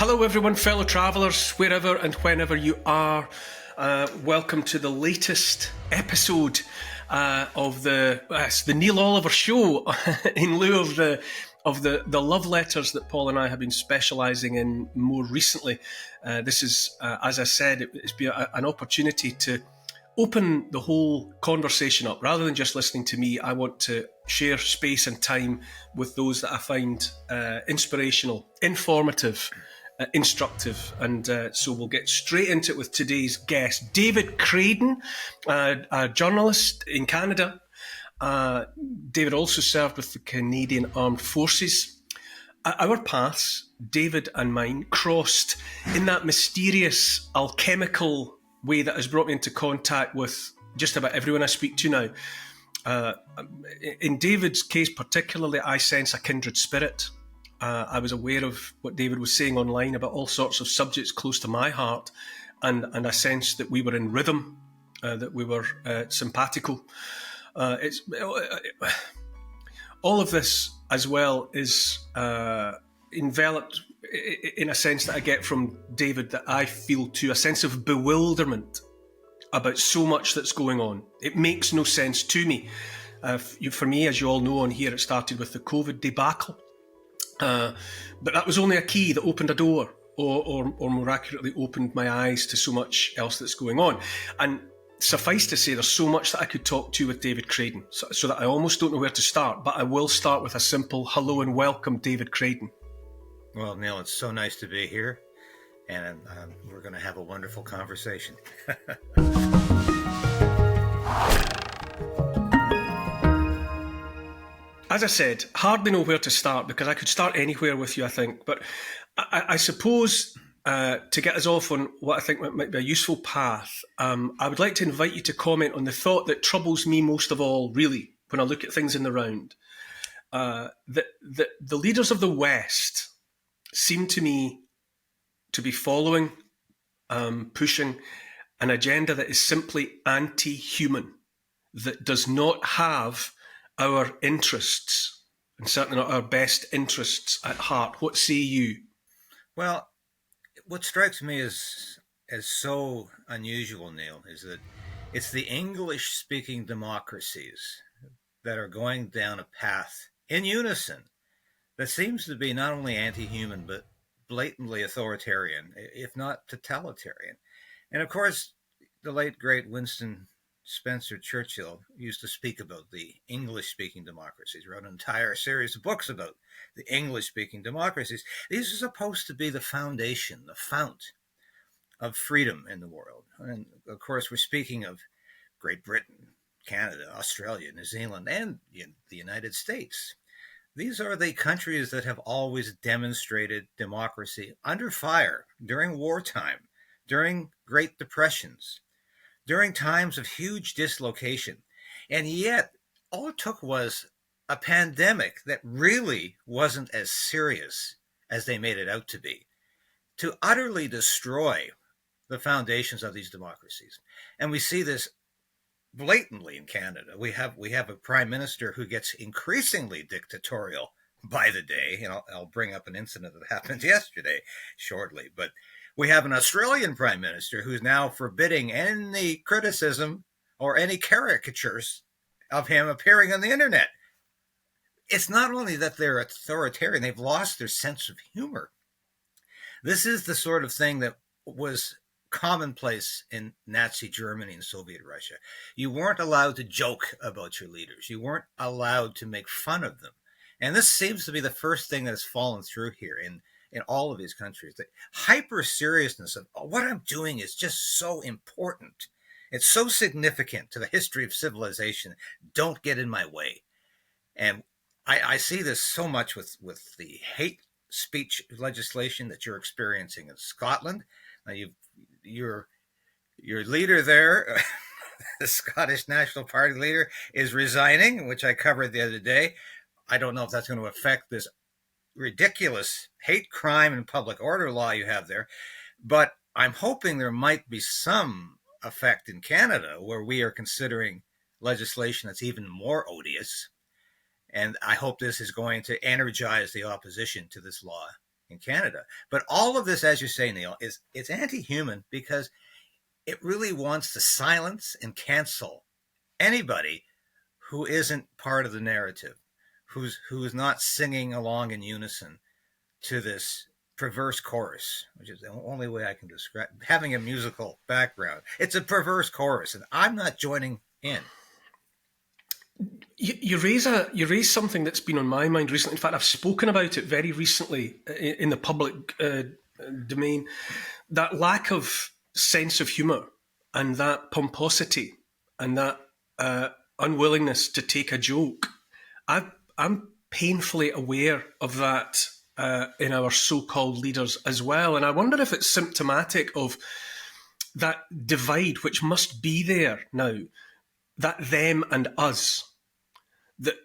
Hello, everyone, fellow travellers, wherever and whenever you are. Welcome to the latest episode of the Neil Oliver Show, in lieu of the love letters that Paul and I have been specialising in more recently. This is, as I said, it's been an opportunity to open the whole conversation up. Rather than just listening to me, I want to share space and time with those that I find inspirational, informative, instructive. And so we'll get straight into it with today's guest, David Krayden, a journalist in Canada. David also served with the Canadian Armed Forces. Our paths, David and mine, crossed in that mysterious alchemical way that has brought me into contact with just about everyone I speak to now. In David's case particularly, I sense a kindred spirit. I was aware of what David was saying online about all sorts of subjects close to my heart, and I sensed that we were in rhythm, that we were simpatico. All of this as well is enveloped in a sense that I get from David that I feel too, a sense of bewilderment about so much that's going on. It makes no sense to me. For me, as you all know on here, it started with the COVID debacle. But that was only a key that opened a door, or more accurately, opened my eyes to so much else that's going on. And suffice to say, there's so much that I could talk to with David Krayden, so that I almost don't know where to start. But I will start with a simple hello and welcome, David Krayden. Well, Neil, it's so nice to be here, and we're going to have a wonderful conversation. As I said, hardly know where to start because I could start anywhere with you, I think. But I suppose to get us off on what I think might be a useful path, I would like to invite you to comment on the thought that troubles me most of all, really, when I look at things in the round. That the leaders of the West seem to me to be following, pushing an agenda that is simply anti-human, that does not have our interests, and certainly not our best interests at heart. What say you? Well, what strikes me as so unusual, Neil, is that it's the English-speaking democracies that are going down a path in unison that seems to be not only anti-human, but blatantly authoritarian, if not totalitarian. And of course, the late, great Winston Spencer Churchill used to speak about the English-speaking democracies, wrote an entire series of books about the English-speaking democracies. These are supposed to be the foundation, the fount of freedom in the world. And of course, we're speaking of Great Britain, Canada, Australia, New Zealand, and the United States. These are the countries that have always demonstrated democracy under fire during wartime, during Great Depressions, during times of huge dislocation. And yet, all it took was a pandemic that really wasn't as serious as they made it out to be, to utterly destroy the foundations of these democracies. And we see this blatantly in Canada. We have a prime minister who gets increasingly dictatorial by the day. I'll bring up an incident that happened yesterday shortly, but we have an Australian prime minister who's now forbidding any criticism or any caricatures of him appearing on the internet. It's not only that they're authoritarian, they've lost their sense of humor. This is the sort of thing that was commonplace in Nazi Germany and Soviet Russia. You weren't allowed to joke about your leaders. You weren't allowed to make fun of them. And this seems to be the first thing that has fallen through here in all of these countries. The hyper seriousness of what I'm doing is just so important. It's so significant to the history of civilization. Don't get in my way. And I see this so much with the hate speech legislation that you're experiencing in Scotland. Your leader there, the Scottish National Party leader, is resigning, which I covered the other day. I don't know if that's going to affect this ridiculous hate crime and public order law you have there, but I'm hoping there might be some effect in Canada where we are considering legislation that's even more odious. And I hope this is going to energize the opposition to this law in Canada. But all of this, as you say, Neil, it's anti-human because it really wants to silence and cancel anybody who isn't part of the narrative, who is not singing along in unison to this perverse chorus, which is the only way I can describe having a musical background. It's a perverse chorus, and I'm not joining in. You raise something that's been on my mind recently. In fact, I've spoken about it very recently in the public domain. That lack of sense of humour and that pomposity and that unwillingness to take a joke. I'm painfully aware of that in our so-called leaders as well. And I wonder if it's symptomatic of that divide which must be there now, that them and us, that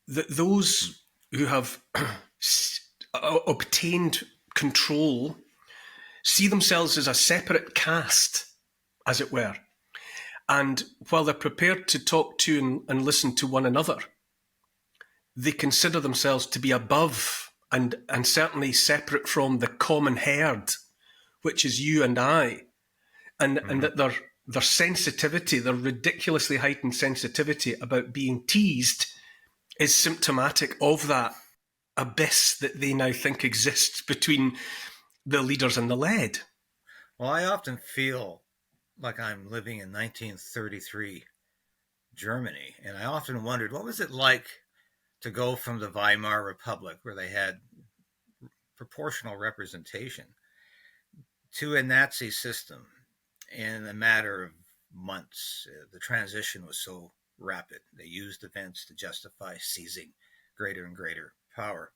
those who have obtained control see themselves as a separate caste, as it were. And while they're prepared to talk to and listen to one another, they consider themselves to be above and certainly separate from the common herd, which is you and I, and that their sensitivity, their ridiculously heightened sensitivity about being teased is symptomatic of that abyss that they now think exists between the leaders and the led. Well, I often feel like I'm living in 1933 Germany, and I often wondered, what was it like to go from the Weimar Republic, where they had proportional representation, to a Nazi system in a matter of months? The transition was so rapid. They used events to justify seizing greater and greater power.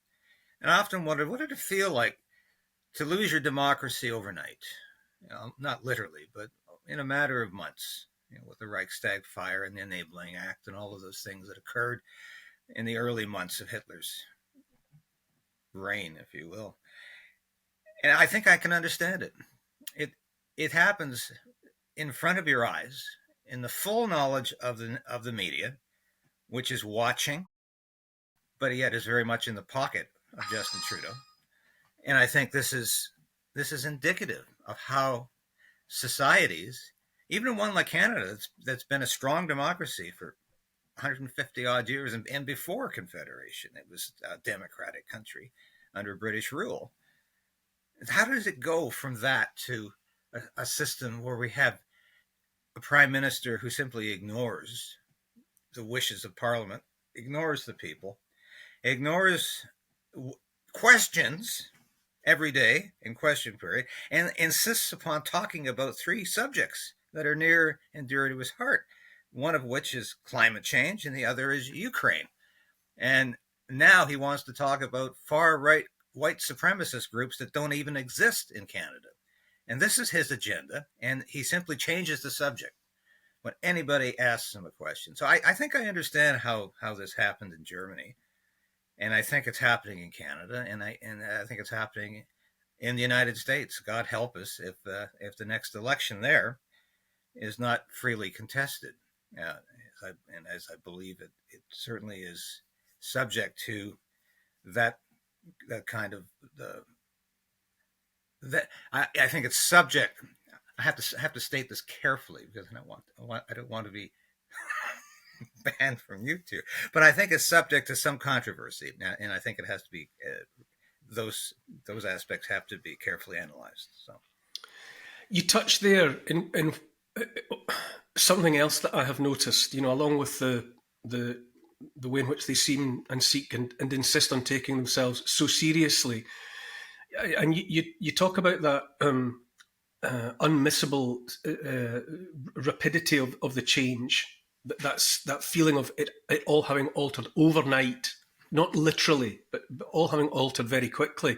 And I often wondered, what did it feel like to lose your democracy overnight? Not literally, but in a matter of months, with the Reichstag fire and the Enabling Act and all of those things that occurred in the early months of Hitler's reign, if you will. And I think I can understand it. It happens in front of your eyes, in the full knowledge of the media, which is watching, but yet is very much in the pocket of Justin Trudeau. And I think this is indicative of how societies, even one like Canada, that's been a strong democracy for 150 odd years, and before Confederation, it was a democratic country under British rule. How does it go from that to a system where we have a prime minister who simply ignores the wishes of Parliament, ignores the people, ignores questions every day in question period, and insists upon talking about three subjects that are near and dear to his heart, one of which is climate change and the other is Ukraine. And now he wants to talk about far-right white supremacist groups that don't even exist in Canada. And this is his agenda, and he simply changes the subject when anybody asks him a question. So I think I understand how this happened in Germany, and I think it's happening in Canada, and I think it's happening in the United States. God help us if the next election there is not freely contested. As I believe it certainly is subject to that kind of I think it's subject. I have to state this carefully because I don't want to be banned from YouTube. But I think it's subject to some controversy, and I think it has to be those aspects have to be carefully analyzed. So you touched there in something else that I have noticed. Along with the way in which they seem and seek and insist on taking themselves so seriously, and you talk about that unmissable rapidity of the change. That's that feeling of it all having altered overnight, not literally, but all having altered very quickly.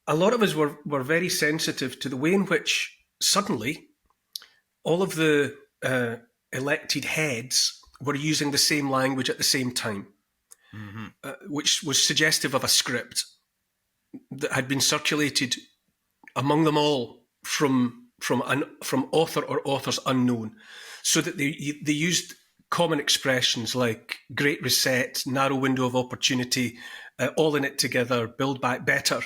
A lot of us were very sensitive to the way in which suddenly all of the elected heads were using the same language at the same time, which was suggestive of a script that had been circulated among them all from author or authors unknown, so that they used common expressions like Great Reset, narrow window of opportunity, all in it together, build back better,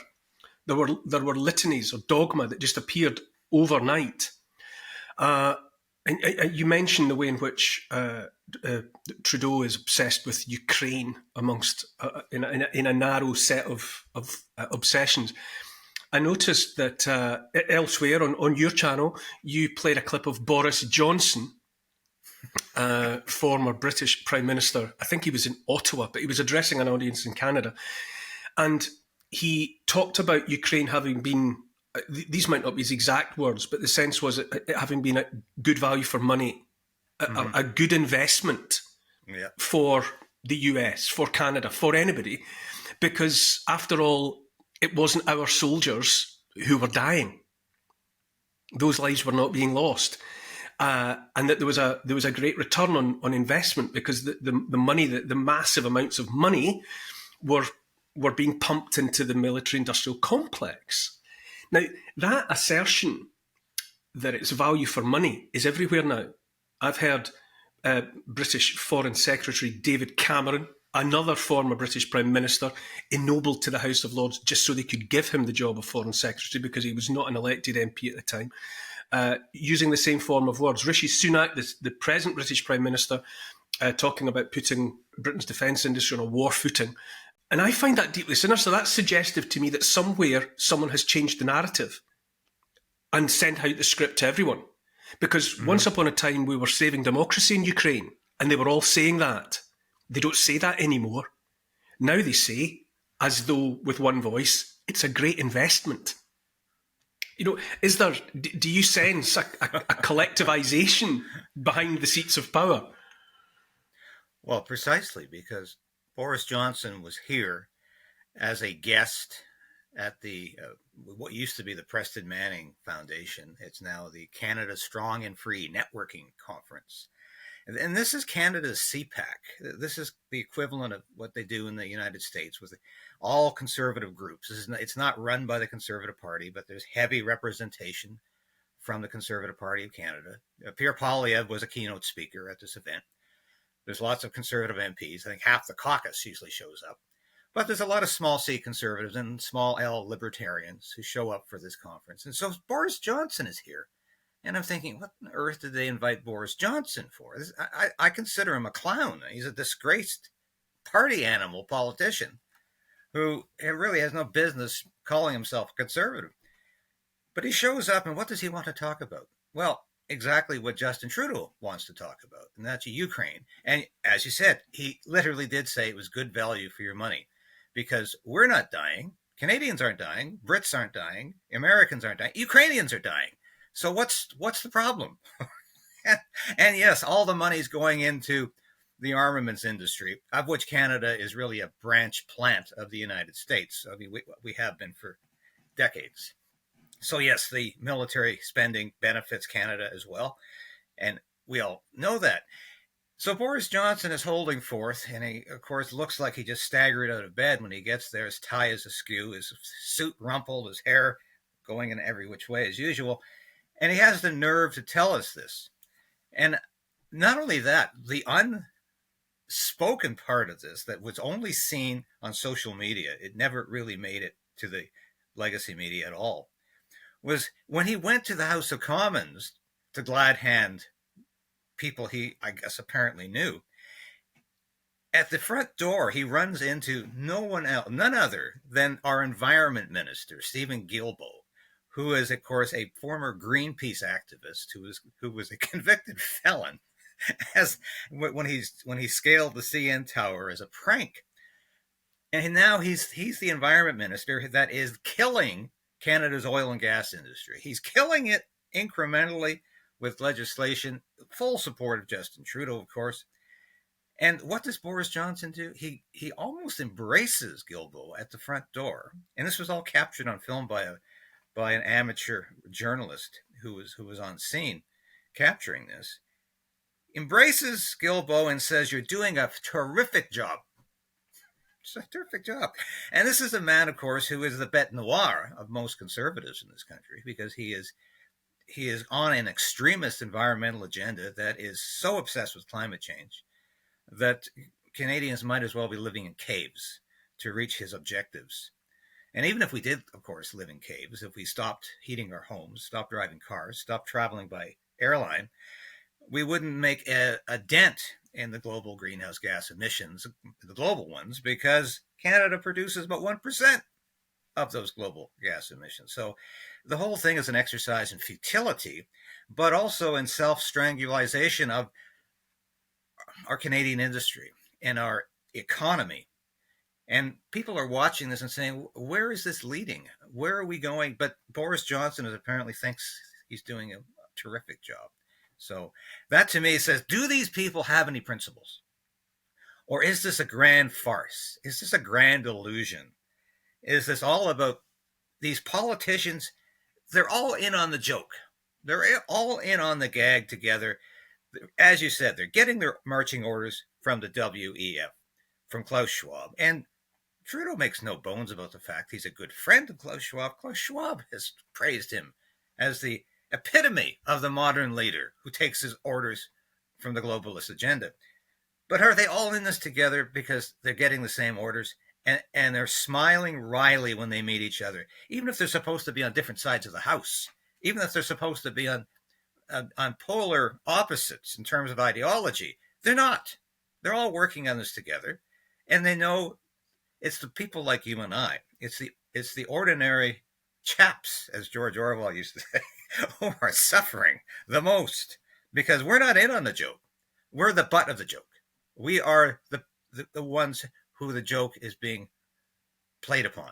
There were litanies or dogma that just appeared overnight. And you mentioned the way in which Trudeau is obsessed with Ukraine amongst in a narrow set of obsessions. I noticed that elsewhere on your channel, you played a clip of Boris Johnson, former British Prime Minister. I think he was in Ottawa, but he was addressing an audience in Canada. And he talked about Ukraine having been, these might not be his exact words, but the sense was it having been a good value for money, a good investment for the US, for Canada, for anybody, because after all, it wasn't our soldiers who were dying. Those lives were not being lost. And that there was a great return on investment, because the money, the massive amounts of money were being pumped into the military-industrial complex. Now, that assertion that it's value for money is everywhere now. I've heard British Foreign Secretary David Cameron, another former British Prime Minister, ennobled to the House of Lords just so they could give him the job of Foreign Secretary because he was not an elected MP at the time, using the same form of words. Rishi Sunak, the present British Prime Minister, talking about putting Britain's defence industry on a war footing. And I find that deeply sinister. That's suggestive to me that somewhere someone has changed the narrative and sent out the script to everyone. Because once upon a time we were saving democracy in Ukraine, and they were all saying that. They don't say that anymore. Now they say, as though with one voice, it's a great investment. You know, do you sense a collectivization behind the seats of power? Well, precisely, because Boris Johnson was here as a guest at the what used to be the Preston Manning Foundation. It's now the Canada Strong and Free Networking Conference. And this is Canada's CPAC. This is the equivalent of what they do in the United States with all conservative groups. It's not run by the Conservative Party, but there's heavy representation from the Conservative Party of Canada. Pierre Poilievre was a keynote speaker at this event. There's lots of Conservative MPs. I think half the caucus usually shows up. But there's a lot of small C Conservatives and small L Libertarians who show up for this conference. And so Boris Johnson is here. And I'm thinking, what on earth did they invite Boris Johnson for? I consider him a clown. He's a disgraced party animal politician who really has no business calling himself a conservative. But he shows up, and what does he want to talk about? Well, exactly what Justin Trudeau wants to talk about, and that's Ukraine. And as you said, he literally did say it was good value for your money, because we're not dying. Canadians aren't dying. Brits aren't dying. Americans aren't dying. Ukrainians are dying. So what's the problem? And yes, all the money's going into the armaments industry, of which Canada is really a branch plant of the United States. I mean, we have been for decades. So yes, the military spending benefits Canada as well. And we all know that. So Boris Johnson is holding forth, and he, of course, looks like he just staggered out of bed when he gets there. His tie is askew, his suit rumpled, his hair going in every which way as usual. And he has the nerve to tell us this. And not only that, the unspoken part of this that was only seen on social media, it never really made it to the legacy media at all, was when he went to the House of Commons to glad hand people he, I guess, apparently knew. At the front door, he runs into none other than our Environment Minister, Stephen Guilbeault, who is, of course, a former Greenpeace activist who was a convicted felon when he scaled the CN Tower as a prank. And now he's the Environment Minister that is killing Canada's oil and gas industry. He's killing it incrementally with legislation, full support of Justin Trudeau, of course. And what does Boris Johnson do? He almost embraces Guilbeault at the front door. And this was all captured on film by an amateur journalist who was on scene capturing this. Embraces Guilbeault and says, "You're doing a terrific job." It's a terrific job. And this is a man, of course, who is the bête noire of most conservatives in this country, because he is on an extremist environmental agenda that is so obsessed with climate change that Canadians might as well be living in caves to reach his objectives. And even if we did, of course, live in caves, if we stopped heating our homes, stopped driving cars, stopped traveling by airline, we wouldn't make a dent in the global greenhouse gas emissions, the global ones, because Canada produces about 1% of those global gas emissions. So the whole thing is an exercise in futility, but also in self-strangulation of our Canadian industry and our economy. And people are watching this and saying, where is this leading? Where are we going? But Boris Johnson apparently thinks he's doing a terrific job. So that to me says, do these people have any principles? Or is this a grand farce? Is this a grand illusion? Is this all about these politicians? They're all in on the joke. They're all in on the gag together. As you said, they're getting their marching orders from the WEF, from Klaus Schwab. And Trudeau makes no bones about the fact he's a good friend of Klaus Schwab. Klaus Schwab has praised him as the epitome of the modern leader who takes his orders from the globalist agenda. But are they all in this together because they're getting the same orders and they're smiling wryly when they meet each other, even if they're supposed to be on different sides of the house, even if they're supposed to be on polar opposites in terms of ideology? They're not. They're all working on this together, and they know it's the people like you and I. It's the ordinary chaps, as George Orwell used to say, who are suffering the most because we're not in on the joke. We're the butt of the joke. We are the ones who the joke is being played upon.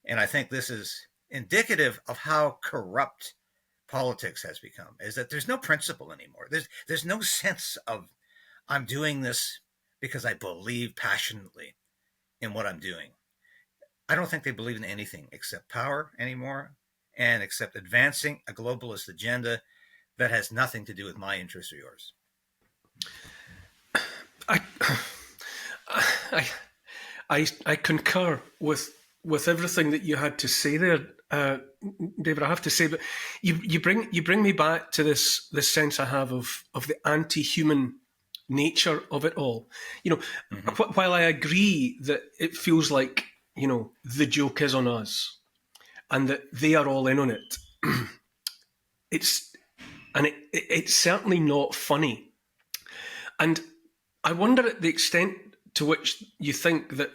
And I think this is indicative of how corrupt politics has become, is that there's no principle anymore. There's no sense of, I'm doing this because I believe passionately in what I'm doing. I don't think they believe in anything except power anymore and except advancing a globalist agenda that has nothing to do with my interests or yours. I concur with everything that you had to say there, David. I have to say, but you bring me back to this sense I have of the anti-human nature of it all. While I agree that it feels like the joke is on us, and that they are all in on it, it's certainly not funny, and I wonder at the extent to which you think that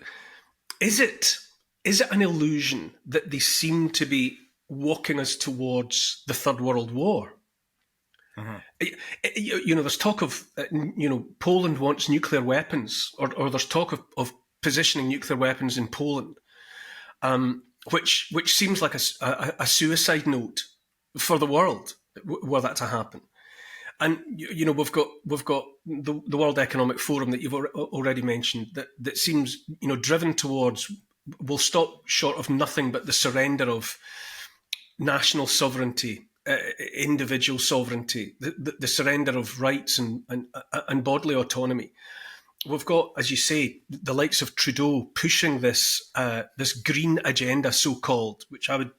is it an illusion that they seem to be walking us towards the Third World War? There's talk of Poland wants nuclear weapons, or there's talk of positioning nuclear weapons in Poland, which seems like a suicide note for the world were that to happen. And we've got the World Economic Forum that you've already mentioned that seems driven towards, will stop short of nothing but the surrender of national sovereignty, individual sovereignty, the surrender of rights and bodily autonomy. We've got, as you say, the likes of Trudeau pushing this green agenda, so-called, which I would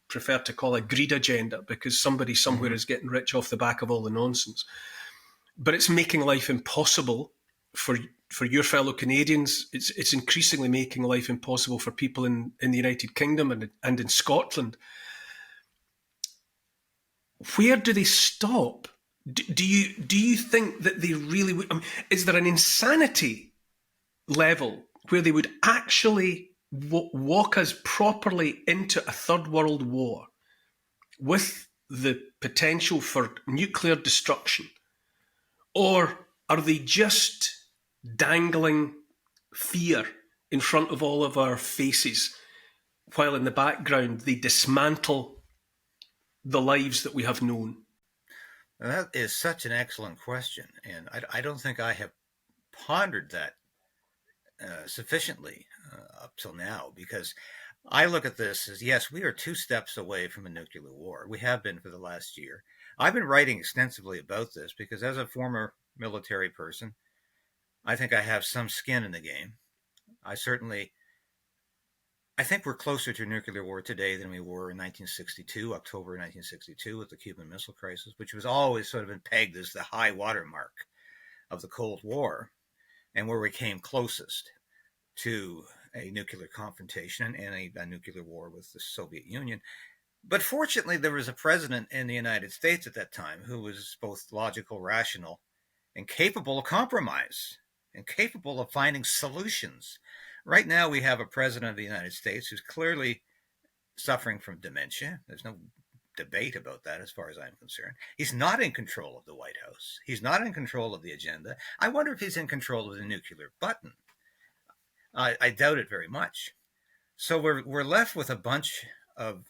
prefer to call a greed agenda, because somebody somewhere is getting rich off the back of all the nonsense. But it's making life impossible for your fellow Canadians. It's increasingly making life impossible for people in the United Kingdom and in Scotland. Where do they stop? Do you think that they really would? I mean, is there an insanity level where they would actually walk us properly into a third world war with the potential for nuclear destruction? Or are they just dangling fear in front of all of our faces, while in the background they dismantle the lives that we have known? That is such an excellent question. And I don't think I have pondered that sufficiently up till now, because I look at this as, yes, we are 2 steps away from a nuclear war. We have been for the last year. I've been writing extensively about this because as a former military person, I think I have some skin in the game. I think we're closer to a nuclear war today than we were in 1962, October 1962, with the Cuban Missile Crisis, which was always sort of been pegged as the high water mark of the Cold War, and where we came closest to a nuclear confrontation and a nuclear war with the Soviet Union. But fortunately, there was a president in the United States at that time who was both logical, rational, and capable of compromise and capable of finding solutions. Right now, we have a president of the United States who's clearly suffering from dementia. There's no debate about that as far as I'm concerned. He's not in control of the White House. He's not in control of the agenda. I wonder if he's in control of the nuclear button. I doubt it very much. So we're left with a bunch of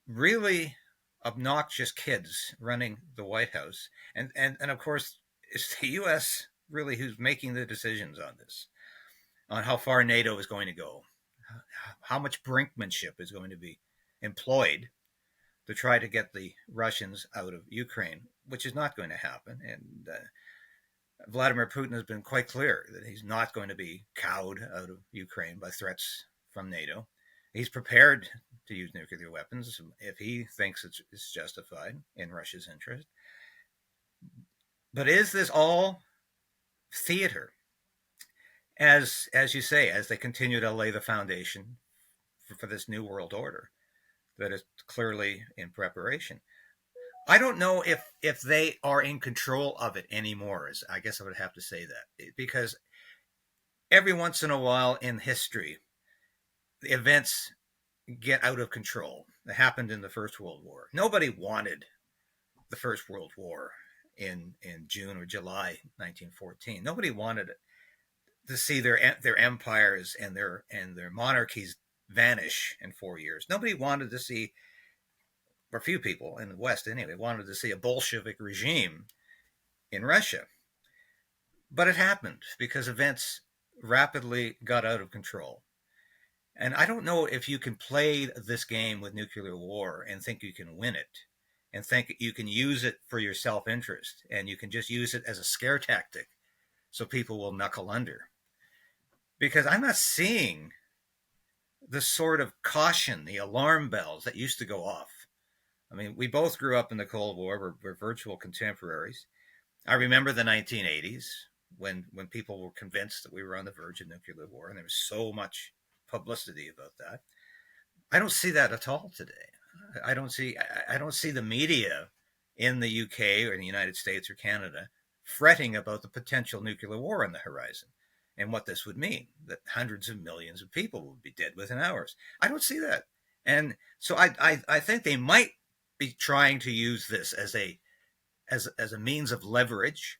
really obnoxious kids running the White House. And of course, it's the U.S. really who's making the decisions on this, on how far NATO is going to go, how much brinkmanship is going to be employed to try to get the Russians out of Ukraine, which is not going to happen. And Vladimir Putin has been quite clear that he's not going to be cowed out of Ukraine by threats from NATO. He's prepared to use nuclear weapons if he thinks it's justified in Russia's interest. But is this all theater? As you say, as they continue to lay the foundation for this new world order that is clearly in preparation. I don't know if they are in control of it anymore. I guess I would have to say that, because every once in a while in history, the events get out of control. It happened in the First World War. Nobody wanted the First World War in June or July 1914. Nobody wanted to see their empires and their monarchies vanish in 4 years. Nobody wanted to see, or few people in the West anyway, wanted to see a Bolshevik regime in Russia. But it happened because events rapidly got out of control. And I don't know if you can play this game with nuclear war and think you can win it and think you can use it for your self-interest and you can just use it as a scare tactic so people will knuckle under. Because I'm not seeing the sort of caution, the alarm bells that used to go off. I mean, we both grew up in the Cold War. We're virtual contemporaries. I remember the 1980s when people were convinced that we were on the verge of nuclear war, and there was so much publicity about that. I don't see that at all today. I don't see the media in the UK or in the United States or Canada fretting about the potential nuclear war on the horizon and what this would mean, that hundreds of millions of people would be dead within hours. I don't see that. And so I think they might be trying to use this as a means of leverage,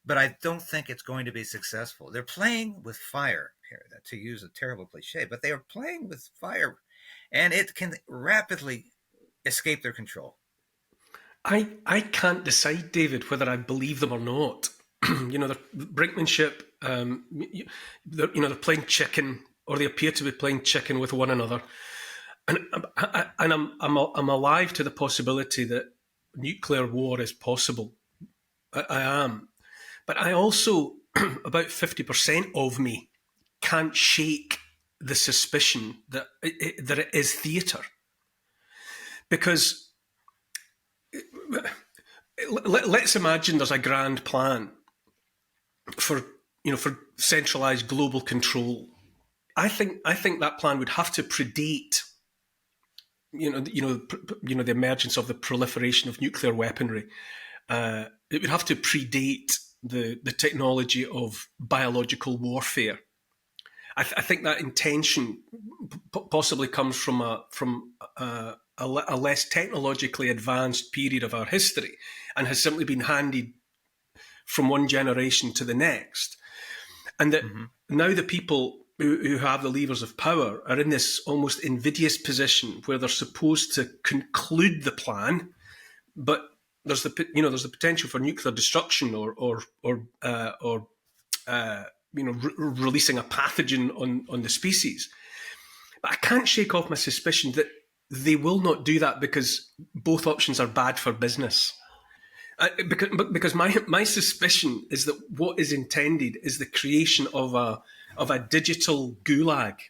but I don't think it's going to be successful. They're playing with fire here, to use a terrible cliche, but they are playing with fire, and it can rapidly escape their control. I can't decide, David, whether I believe them or not. Their brinkmanship, they're playing chicken, or they appear to be playing chicken with one another. And I'm alive to the possibility that nuclear war is possible. I am. But I also, about 50% of me, can't shake the suspicion that it is theatre. Because let's imagine there's a grand plan for centralised global control. I think that plan would have to predate the emergence of the proliferation of nuclear weaponry. It would have to predate the technology of biological warfare. I think that intention possibly comes from a less technologically advanced period of our history and has simply been handed from one generation to the next. And that now the people who have the levers of power are in this almost invidious position where they're supposed to conclude the plan, but there's the potential for nuclear destruction or releasing a pathogen on the species. But I can't shake off my suspicion that they will not do that because both options are bad for business. Because my suspicion is that what is intended is the creation of a digital gulag,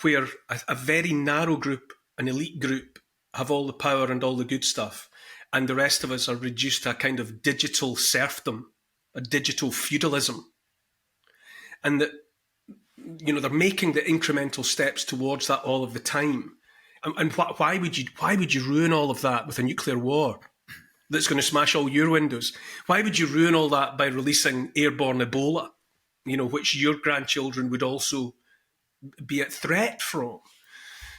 where a very narrow group, an elite group, have all the power and all the good stuff, and the rest of us are reduced to a kind of digital serfdom, a digital feudalism, and that they're making the incremental steps towards that all of the time. And why would you ruin all of that with a nuclear war that's going to smash all your windows? Why would you ruin all that by releasing airborne Ebola, which your grandchildren would also be at threat from?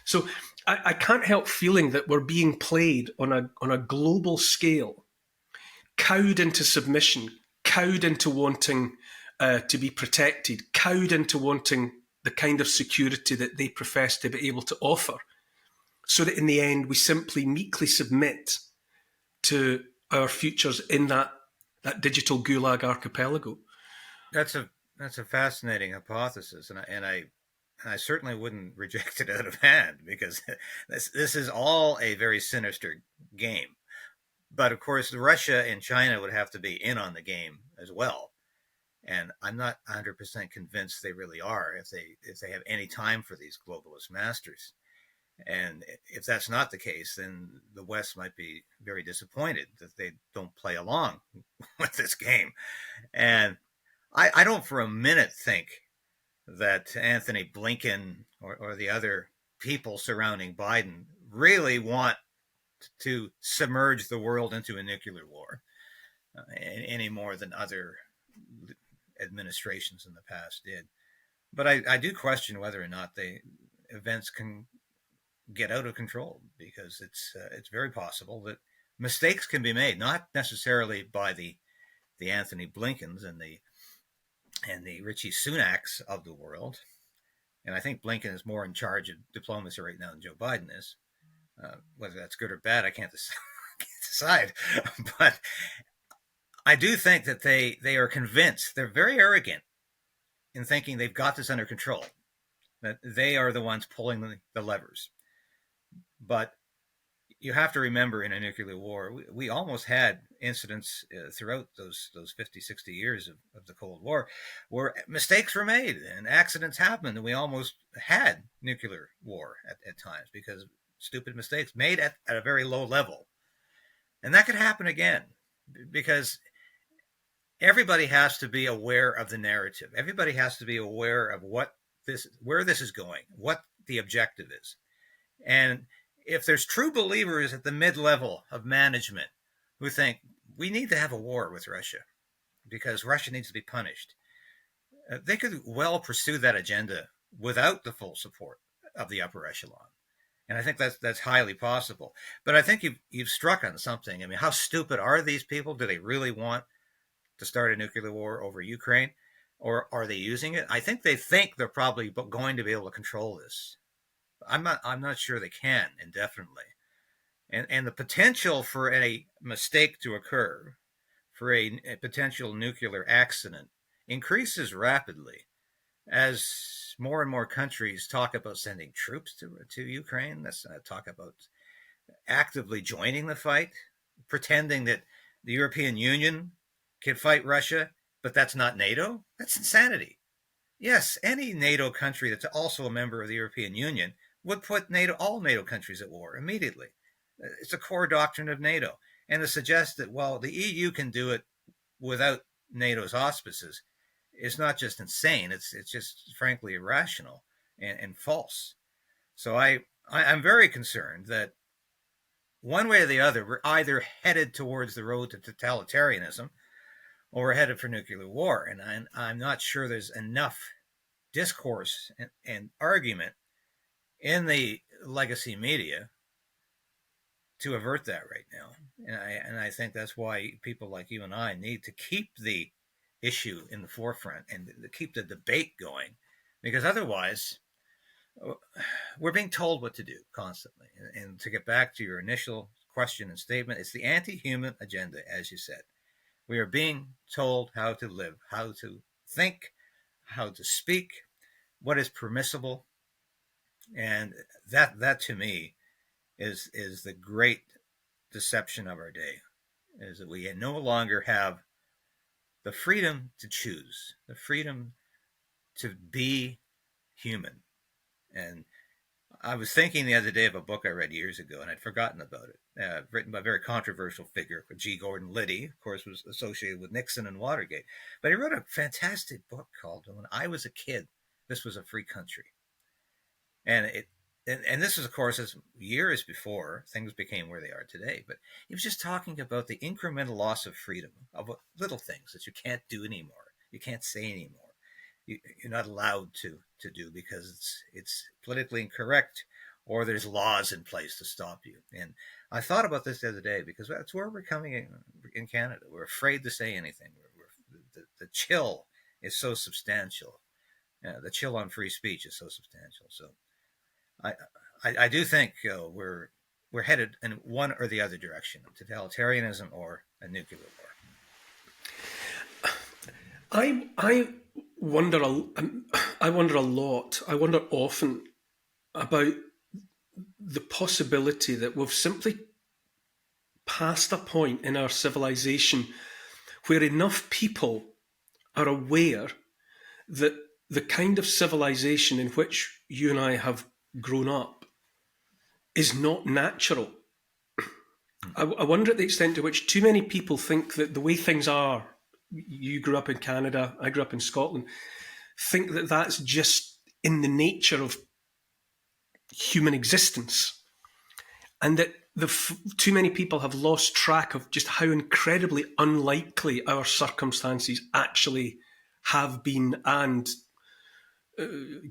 So I can't help feeling that we're being played on a global scale, cowed into submission, cowed into wanting to be protected, cowed into wanting the kind of security that they profess to be able to offer, so that in the end we simply meekly submit to our futures in that digital gulag archipelago. That's a fascinating hypothesis, and I certainly wouldn't reject it out of hand, because this is all a very sinister game. But of course, Russia and China would have to be in on the game as well. And I'm not 100% convinced they really are, if they have any time for these globalist masters. And if that's not the case, then the West might be very disappointed that they don't play along with this game. And I don't for a minute think that Anthony Blinken or the other people surrounding Biden really want to submerge the world into a nuclear war any more than other administrations in the past did. But I do question whether or not events can get out of control, because it's very possible that mistakes can be made, not necessarily by the Anthony Blinkens and the Richie Sunaks of the world. And I think Blinken is more in charge of diplomacy right now than Joe Biden is. Whether that's good or bad, I can't decide. But I do think that they are convinced, they're very arrogant in thinking they've got this under control, that they are the ones pulling the levers. But you have to remember, in a nuclear war, we almost had incidents throughout those 50, 60 years of the Cold War where mistakes were made and accidents happened, and we almost had nuclear war at times because of stupid mistakes made at a very low level. And that could happen again, because everybody has to be aware of the narrative. Everybody has to be aware of where this is going, what the objective is. And if there's true believers at the mid-level of management who think we need to have a war with Russia because Russia needs to be punished, they could well pursue that agenda without the full support of the upper echelon. And I think that's highly possible. But I think you've struck on something. I mean, how stupid are these people? Do they really want to start a nuclear war over Ukraine? Or are they using it? I think they think they're probably going to be able to control this. I'm not sure they can indefinitely. And the potential for a mistake to occur, for a potential nuclear accident, increases rapidly as more and more countries talk about sending troops to Ukraine. Let's talk about actively joining the fight, pretending that the European Union can fight Russia, but that's not NATO. That's insanity. Yes, any NATO country that's also a member of the European Union would put all NATO countries at war immediately. It's a core doctrine of NATO. And to suggest that, well, the EU can do it without NATO's auspices is not just insane, it's just frankly irrational and false. So I'm very concerned that one way or the other, we're either headed towards the road to totalitarianism or we're headed for nuclear war. And I'm not sure there's enough discourse and argument in the legacy media to avert that right now. And I think that's why people like you and I need to keep the issue in the forefront and to keep the debate going, because otherwise we're being told what to do constantly. And to get back to your initial question and statement, it's the anti-human agenda, as you said. We are being told how to live, how to think, how to speak, what is permissible. And that to me is the great deception of our day, is that we no longer have the freedom to choose, the freedom to be human. And I was thinking the other day of a book I read years ago, and I'd forgotten about it, written by a very controversial figure, G. Gordon Liddy, of course, was associated with Nixon and Watergate. But he wrote a fantastic book called When I Was a Kid. this was a free country. And this is, of course, as years before things became where they are today. But he was just talking about the incremental loss of freedom, of little things that you can't do anymore, you can't say anymore, you're not allowed to do because it's politically incorrect, or there's laws in place to stop you. And I thought about this the other day because that's where we're coming in Canada. We're afraid to say anything. The chill is so substantial. The chill on free speech is so substantial. So I do think we're headed in one or the other direction, totalitarianism or a nuclear war. I wonder I wonder a lot. I wonder often about the possibility that we've simply passed a point in our civilization where enough people are aware that the kind of civilization in which you and I have grown up is not natural. I wonder at the extent to which too many people think that the way things are, you grew up in Canada, I grew up in Scotland, think that that's just in the nature of human existence, and that too many people have lost track of just how incredibly unlikely our circumstances actually have been and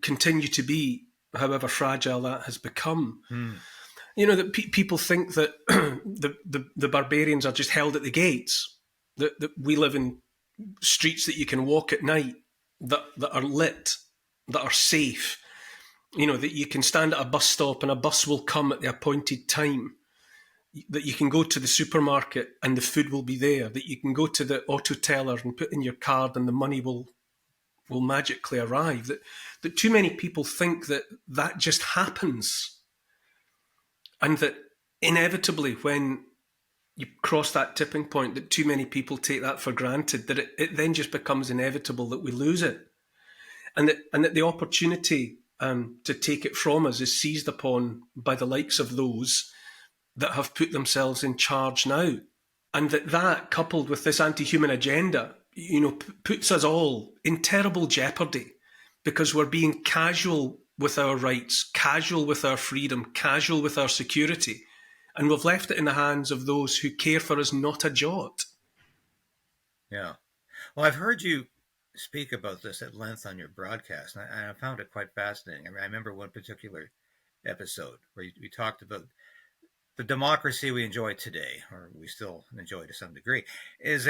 continue to be, however fragile that has become. You know, that people think that the barbarians are just held at the gates, that we live in streets that you can walk at night, that are lit, that are safe, you know, that you can stand at a bus stop and a bus will come at the appointed time, that you can go to the supermarket and the food will be there, that you can go to the auto teller and put in your card and the money will magically arrive. That too many people think that that just happens, and that inevitably when you cross that tipping point, that too many people take that for granted, that it then just becomes inevitable that we lose it, and that the opportunity to take it from us is seized upon by the likes of those that have put themselves in charge now, and that coupled with this anti-human agenda, you know, puts us all in terrible jeopardy, because we're being casual with our rights, casual with our freedom, casual with our security, and we've left it in the hands of those who care for us not a jot. Yeah. Well, I've heard you speak about this at length on your broadcast, and I found it quite fascinating. I mean, I remember one particular episode where you talked about the democracy we enjoy today, or we still enjoy to some degree, is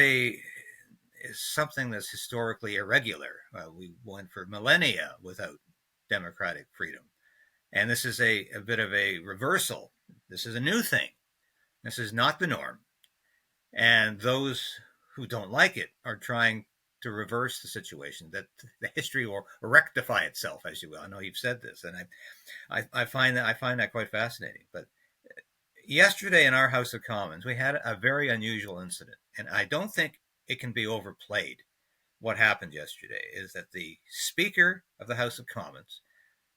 something that's historically irregular. We went for millennia without democratic freedom, and this is a bit of a reversal. This is a new thing. This is not the norm, and those who don't like it are trying to reverse the situation, that the history will rectify itself, as you will. I know you've said this, and I find that quite fascinating. But yesterday in our House of Commons, we had a very unusual incident, and I don't think it can be overplayed. What happened yesterday is that the Speaker of the House of Commons,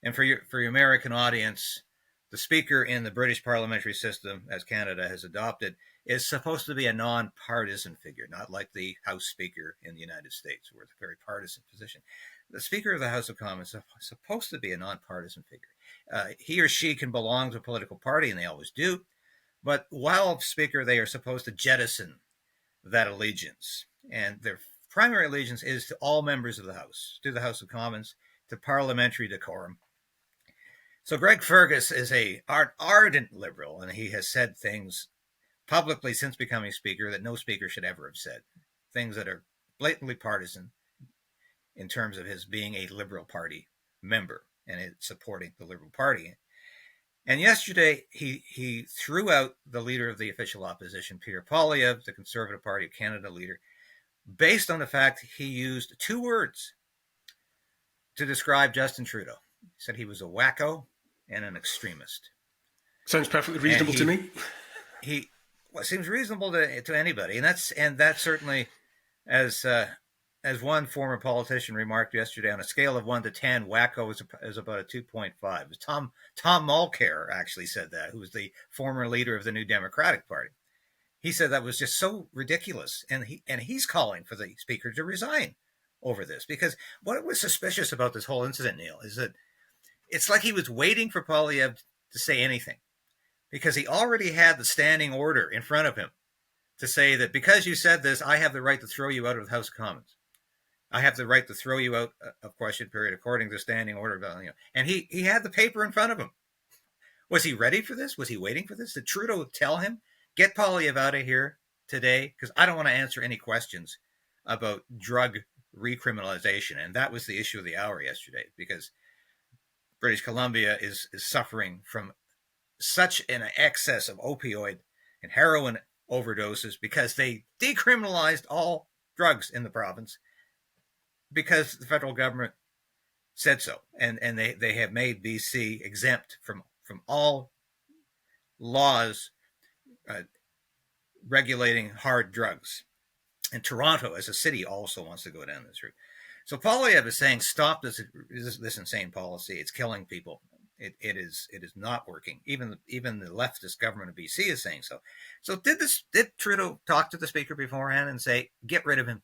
and for your American audience, the Speaker in the British parliamentary system, as Canada has adopted, is supposed to be a non-partisan figure, not like the House Speaker in the United States, where it's a very partisan position. The Speaker of the House of Commons is supposed to be a non-partisan figure. He or she can belong to a political party, and they always do. But while Speaker, they are supposed to jettison that allegiance. And their primary allegiance is to all members of the House, to the House of Commons, to parliamentary decorum. So Greg Fergus is an ardent liberal, and he has said things publicly since becoming Speaker that no Speaker should ever have said, things that are blatantly partisan in terms of his being a Liberal Party member and supporting the Liberal Party. And yesterday, he threw out the leader of the official opposition, Peter Poilievre, the Conservative Party of Canada leader, based on the fact he used two words to describe Justin Trudeau. He said he was a wacko and an extremist. Sounds perfectly reasonable to me. Well, it seems reasonable to anybody, and that's certainly, as one former politician remarked yesterday, on a scale of 1 to 10, wacko is about a 2.5. Tom Mulcair actually said that, who was the former leader of the New Democratic Party. He said that was just so ridiculous, and he's calling for the Speaker to resign over this. Because what was suspicious about this whole incident, Neil, is that it's like he was waiting for Poilievre to say anything, because he already had the standing order in front of him to say that because you said this, I have the right to throw you out of the House of Commons. I have the right to throw you out of question period according to standing order. And he had the paper in front of him. Was he ready for this? Was he waiting for this? Did Trudeau tell him, get Poilievre out of here today? Because I don't want to answer any questions about drug recriminalization. And that was the issue of the hour yesterday, because British Columbia is suffering from such an excess of opioid and heroin overdoses because they decriminalized all drugs in the province because the federal government said so. And they have made BC exempt from all laws regulating hard drugs. And Toronto as a city also wants to go down this route. So Poilievre is saying, stop this insane policy. It's killing people. It is not working. Even the leftist government of BC is saying so. So did Trudeau talk to the speaker beforehand and say, get rid of him,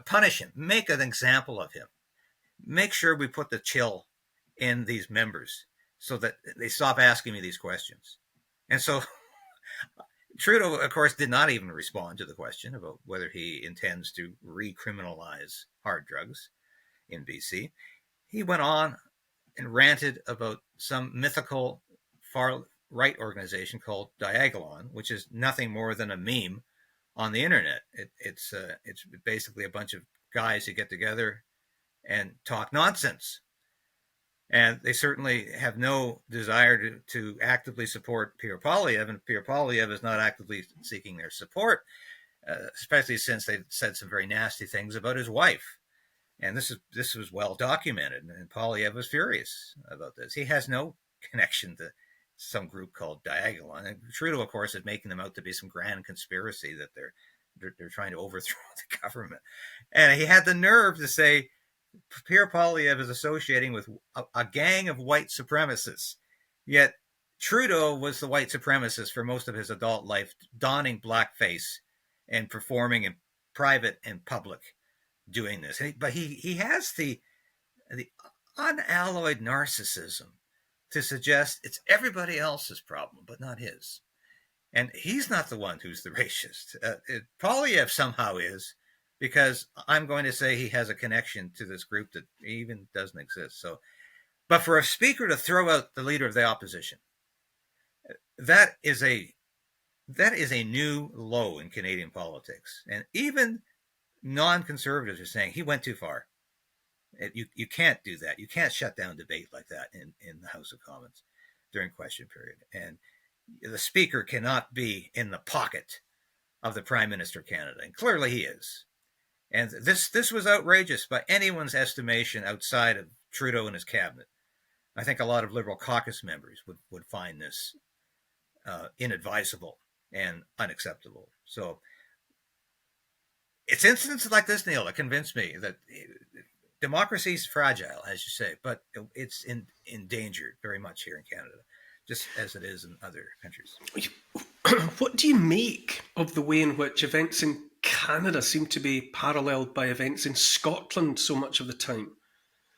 punish him, make an example of him, make sure we put the chill in these members so that they stop asking me these questions? And so Trudeau, of course, did not even respond to the question about whether he intends to recriminalize hard drugs in BC. He went on and ranted about some mythical far-right organization called Diagolon, which is nothing more than a meme on the internet. It's basically a bunch of guys who get together and talk nonsense. And they certainly have no desire to actively support Pierre Poilievre, and Pierre Poilievre is not actively seeking their support, especially since they've said some very nasty things about his wife. And this was well documented, and Poilievre was furious about this. He has no connection to some group called Diagolon. And Trudeau, of course, is making them out to be some grand conspiracy that they're trying to overthrow the government. And he had the nerve to say Pierre Poilievre is associating with a gang of white supremacists. Yet Trudeau was the white supremacist for most of his adult life, donning blackface and performing in private and public doing this. But he has the unalloyed narcissism to suggest it's everybody else's problem, but not his. And he's not the one who's the racist. Poilievre somehow is, because I'm going to say he has a connection to this group that even doesn't exist. So, but for a speaker to throw out the leader of the opposition, that is a new low in Canadian politics. And even non-conservatives are saying he went too far. You can't do that. You can't shut down debate like that in the House of Commons during question period. And the speaker cannot be in the pocket of the Prime Minister of Canada. And clearly he is. And this was outrageous by anyone's estimation outside of Trudeau and his cabinet. I think a lot of Liberal caucus members would find this inadvisable and unacceptable. So it's incidents like this, Neil, that convinced me that democracy is fragile, as you say, but it's endangered very much here in Canada, just as it is in other countries. What do you make of the way in which events in Canada seem to be paralleled by events in Scotland so much of the time?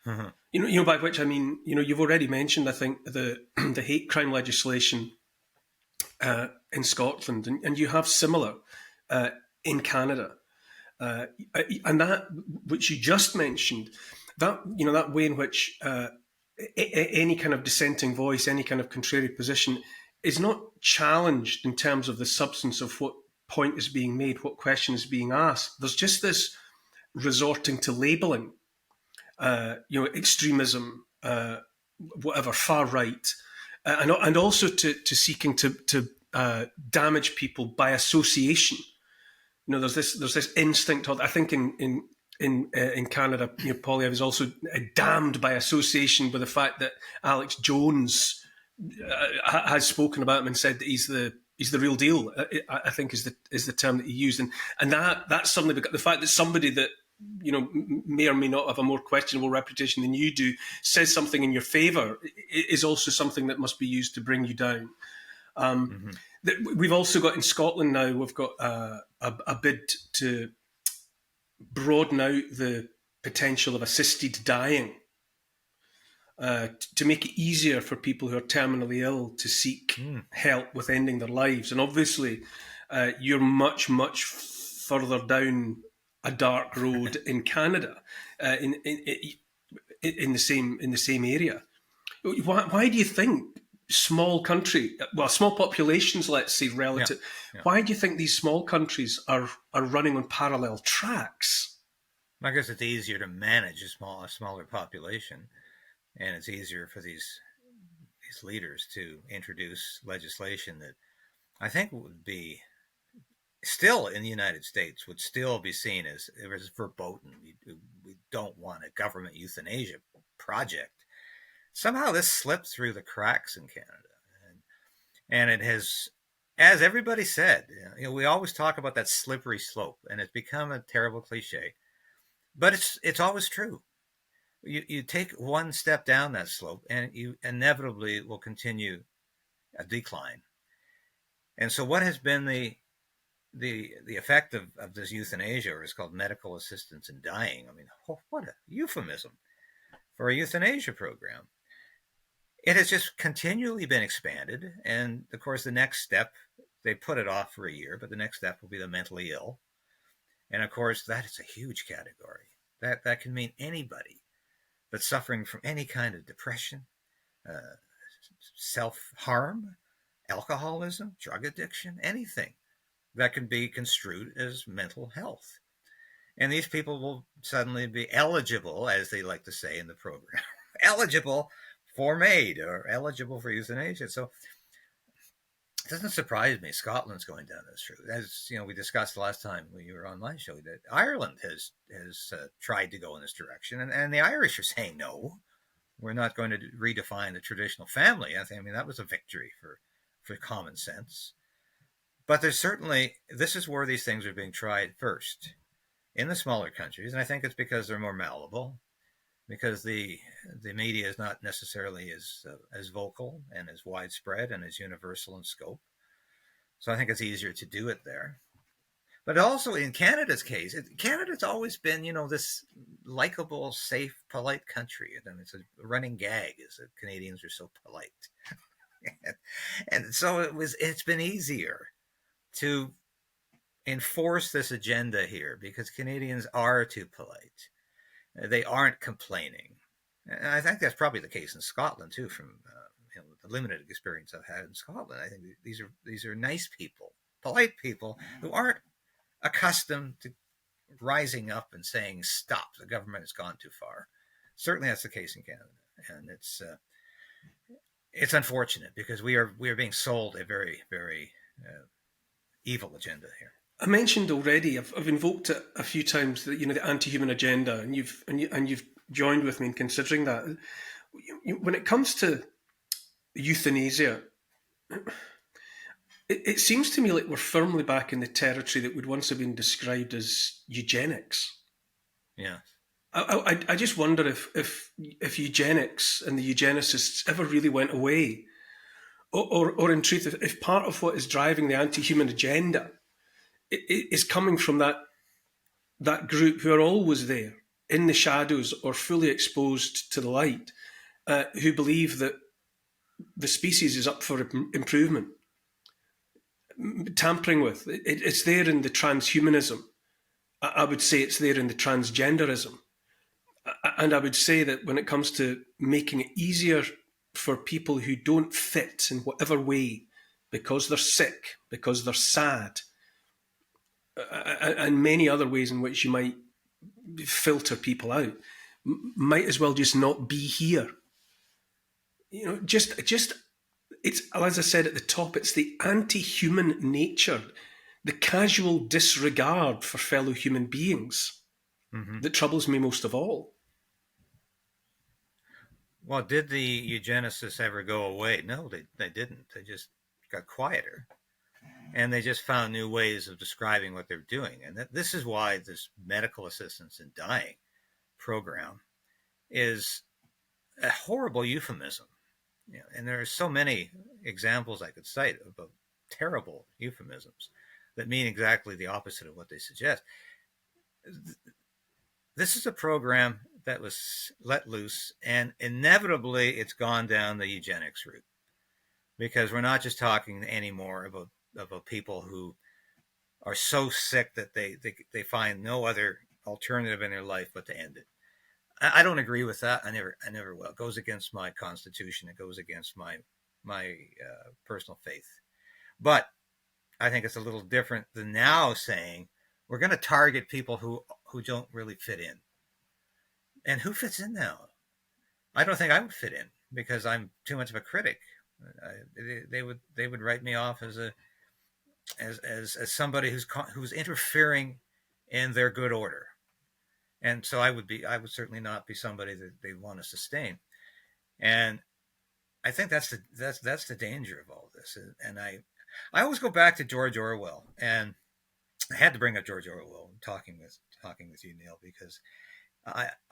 Mm-hmm. You know, by which I mean, you've already mentioned, I think, the hate crime legislation in Scotland, and you have similar in Canada, and that which you just mentioned, that way in which any kind of dissenting voice, any kind of contrary position is not challenged in terms of the substance of what point is being made, what question is being asked. There's just this resorting to labelling, extremism, whatever, far right, and also to seeking to damage people by association. There's this instinct. I think in Canada, Poilievre is also damned by association with the fact that Alex Jones has spoken about him and said that he's the real deal. I think is the term that he used, and that suddenly became the fact that somebody that may or may not have a more questionable reputation than you do says something in your favour is also something that must be used to bring you down. We've also got in Scotland now. We've got a bid to broaden out the potential of assisted dying to make it easier for people who are terminally ill to seek help with ending their lives. And obviously, you're much, much further down a dark road in Canada, in the same area. Why do you think small populations, let's say, relative? Yeah. Why do you think these small countries are running on parallel tracks? I guess it's easier to manage a smaller population, and it's easier for these leaders to introduce legislation that I think would be still in the United States would still be seen as verboten. We don't want a government euthanasia project. Somehow this slipped through the cracks in Canada, and it has, as everybody said, we always talk about that slippery slope, and it's become a terrible cliche, but it's always true. You take one step down that slope, and you inevitably will continue a decline. And so, what has been the effect of this euthanasia, or it's called medical assistance in dying? I mean, what a euphemism for a euthanasia program. It has just continually been expanded, and of course, the next step, they put it off for a year, but the next step will be the mentally ill, and of course, that is a huge category. That can mean anybody that's suffering from any kind of depression, self-harm, alcoholism, drug addiction, anything that can be construed as mental health. And these people will suddenly be eligible, as they like to say in the program, eligible for MAID or eligible for euthanasia. So it doesn't surprise me Scotland's going down this route. As we discussed last time when you were on my show, that Ireland has tried to go in this direction, and the Irish are saying no. We're not going to redefine the traditional family. I mean that was a victory for common sense. But there's certainly, this is where these things are being tried first in the smaller countries, and I think it's because they're more malleable, because the media is not necessarily as vocal and as widespread and as universal in scope. So I think it's easier to do it there. But also in Canada's case, Canada's always been, this likable, safe, polite country. I mean, it's a running gag is that Canadians are so polite. And so it's been easier to enforce this agenda here because Canadians are too polite. They aren't complaining. And I think that's probably the case in Scotland too, from the limited experience I've had in Scotland. I think these are nice people, polite people who aren't accustomed to rising up and saying, stop, the government has gone too far. Certainly that's the case in Canada. And it's unfortunate because we are being sold a very, very evil agenda here. I mentioned already, I've invoked it a few times, that the anti-human agenda, and you've joined with me in considering that. When it comes to euthanasia, it seems to me like we're firmly back in the territory that would once have been described as eugenics. Yeah. I just wonder if eugenics and the eugenicists ever really went away, or in truth, if part of what is driving the anti-human agenda is coming from that group who are always there in the shadows or fully exposed to the light, who believe that the species is up for improvement, tampering with. It's there in the transhumanism. I would say it's there in the transgenderism. And I would say that when it comes to making it easier for people who don't fit in whatever way, because they're sick, because they're sad, and many other ways in which you might filter people out, might as well just not be here. Just it's, as I said at the top, it's the anti-human nature, the casual disregard for fellow human beings that troubles me most of all. Well, did the eugenicists ever go away? No, they didn't. They just got quieter. And they just found new ways of describing what they're doing. And this is why this medical assistance in dying program is a horrible euphemism. And there are so many examples I could cite of terrible euphemisms that mean exactly the opposite of what they suggest. this is a program that was let loose, and inevitably it's gone down the eugenics route, because we're not just talking anymore about people who are so sick that they find no other alternative in their life but to end it. I don't agree with that. I never will. It goes against my constitution. It goes against my personal faith. But I think it's a little different than now saying we're going to target people who don't really fit in. And who fits in now? I don't think I would fit in because I'm too much of a critic. They would write me off as somebody who's interfering in their good order. And so I would certainly not be somebody that they want to sustain. And I think that's the danger of all this. And I always go back to George Orwell, and I had to bring up George Orwell talking with you, Neil, because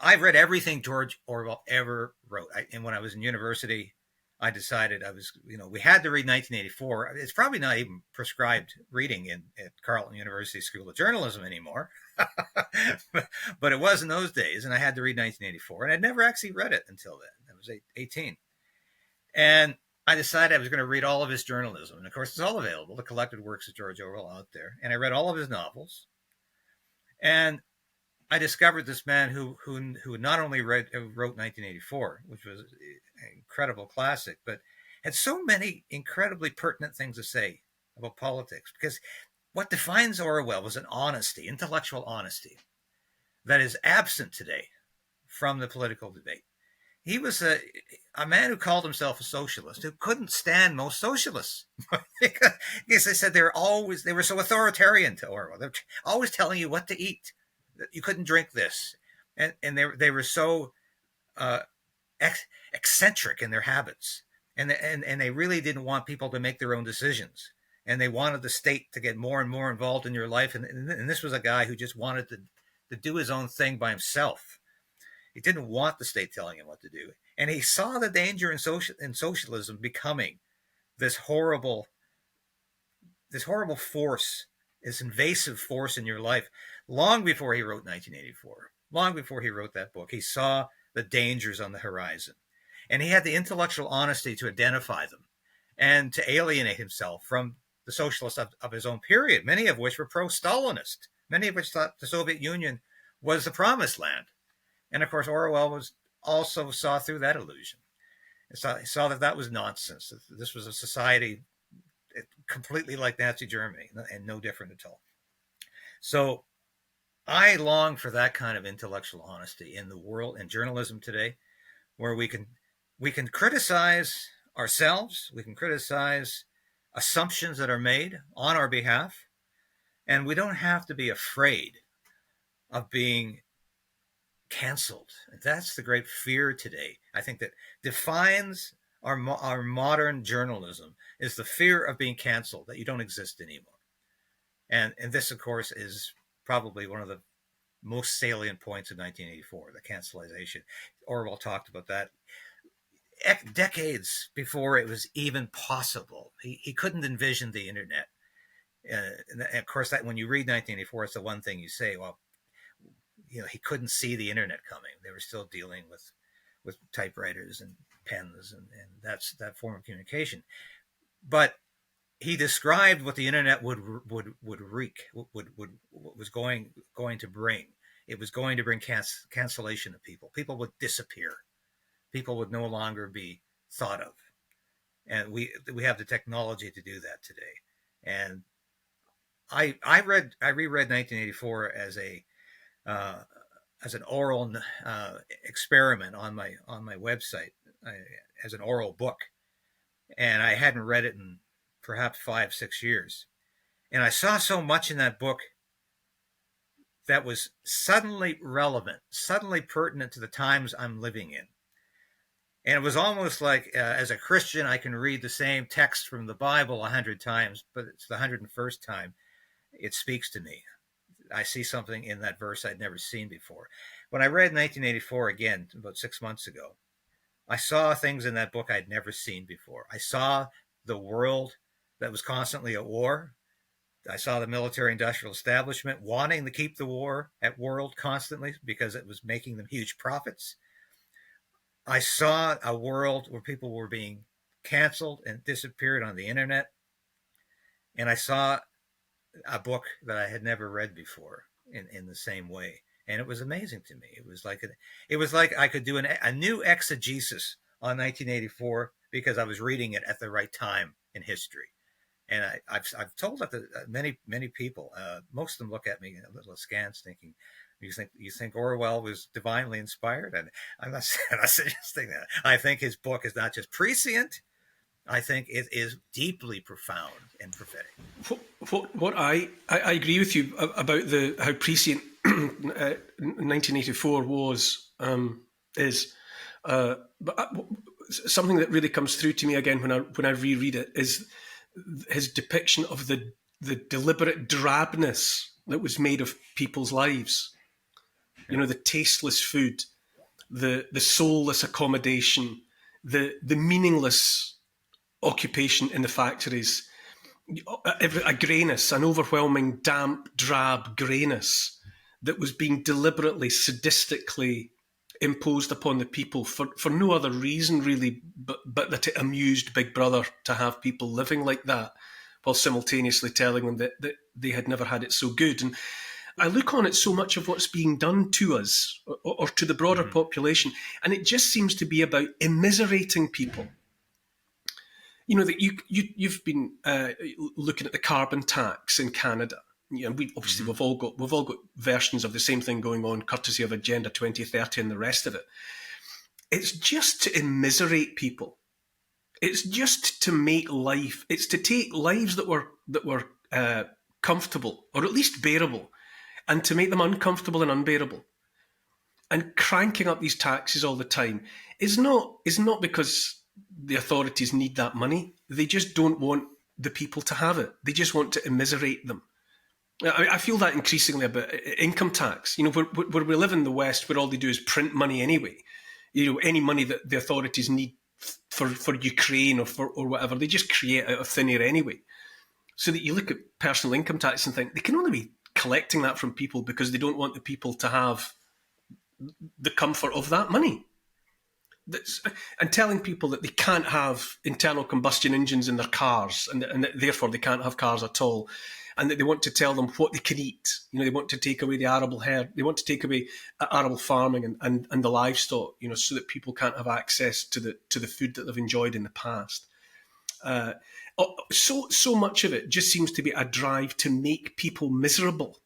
I've read everything George Orwell ever wrote. And when I was in university, I decided we had to read 1984. It's probably not even prescribed reading at Carleton University School of Journalism anymore. But it was in those days, and I had to read 1984. And I'd never actually read it until then. I was 18. And I decided I was going to read all of his journalism. And of course, it's all available, the collected works of George Orwell out there. And I read all of his novels. And I discovered this man who not only wrote 1984, which was an incredible classic, but had so many incredibly pertinent things to say about politics. Because what defines Orwell was an honesty, intellectual honesty, that is absent today from the political debate. He was a man who called himself a socialist, who couldn't stand most socialists. Because they said they were so authoritarian to Orwell. They were always telling you what to eat. You couldn't drink this. And they were so eccentric in their habits. And they really didn't want people to make their own decisions. And they wanted the state to get more and more involved in your life. And this was a guy who just wanted to do his own thing by himself. He didn't want the state telling him what to do. And he saw the danger in socialism becoming this horrible force, this invasive force in your life. Long before he wrote 1984, long before he wrote that book, he saw the dangers on the horizon. And he had the intellectual honesty to identify them and to alienate himself from the socialists of his own period, many of which were pro-Stalinist, many of which thought the Soviet Union was the promised land. And of course, Orwell also saw through that illusion. He saw that was nonsense. That this was a society completely like Nazi Germany and no different at all. So I long for that kind of intellectual honesty in the world and journalism today, where we can criticize ourselves, we can criticize assumptions that are made on our behalf, and we don't have to be afraid of being canceled. That's the great fear today. I think that defines our modern journalism is the fear of being canceled, that you don't exist anymore. And this, of course, is probably one of the most salient points of 1984, the cancelization. Orwell talked about that decades before it was even possible. He couldn't envision the internet. And of course, that when you read 1984, it's the one thing you say, well, he couldn't see the internet coming. They were still dealing with typewriters and pens, and that's that form of communication. But he described what the internet would was going to bring. It was going to bring cancellation of people. People would disappear. People would no longer be thought of, and we have the technology to do that today. And I reread 1984 as an oral experiment on my website, as an oral book, and I hadn't read it in perhaps 5-6 years, and I saw so much in that book that was suddenly relevant, suddenly pertinent to the times I'm living in. And it was almost like, as a Christian, I can read the same text from the Bible 100 times, but it's the 101st time it speaks to me. I see something in that verse I'd never seen before. When I read 1984 again, about 6 months ago, I saw things in that book I'd never seen before. I saw the world that was constantly at war, I saw the military-industrial establishment wanting to keep the war at world constantly because it was making them huge profits. I saw a world where people were being canceled and disappeared on the internet. And I saw a book that I had never read before in the same way. And it was amazing to me. It was like I could do a new exegesis on 1984 because I was reading it at the right time in history. And I've told that to many people. Most of them look at me a little askance, thinking, "You think Orwell was divinely inspired?" And I'm not suggesting that. I think his book is not just prescient. I think it is deeply profound and prophetic. What I agree with you about how prescient 1984 was is, but something that really comes through to me again when I reread it is his depiction of the deliberate drabness that was made of people's lives. You know, the tasteless food, the soulless accommodation, the meaningless occupation in the factories, a greyness, an overwhelming, damp, drab greyness that was being deliberately, sadistically imposed upon the people for no other reason, really, but that it amused Big Brother to have people living like that, while simultaneously telling them that they had never had it so good. And I look on at so much of what's being done to us or to the broader population, and it just seems to be about immiserating people. You know, that you've been looking at the carbon tax in Canada. You know, we've all got versions of the same thing going on, courtesy of Agenda 2030 and the rest of it. It's just to immiserate people. It's just to make life. It's to take lives that were comfortable or at least bearable, and to make them uncomfortable and unbearable. And cranking up these taxes all the time is not because the authorities need that money. They just don't want the people to have it. They just want to immiserate them. I feel that increasingly about income tax. You know, where we live in the West, where all they do is print money anyway. You know, any money that the authorities need for Ukraine or whatever, they just create out of thin air anyway. So that you look at personal income tax and think they can only be collecting that from people because they don't want the people to have the comfort of that money. And telling people that they can't have internal combustion engines in their cars and that therefore they can't have cars at all, and that they want to tell them what they can eat. You know, they want to take away the arable herd, they want to take away arable farming and the livestock, you know, so that people can't have access to the food that they've enjoyed in the past. So much of it just seems to be a drive to make people miserable.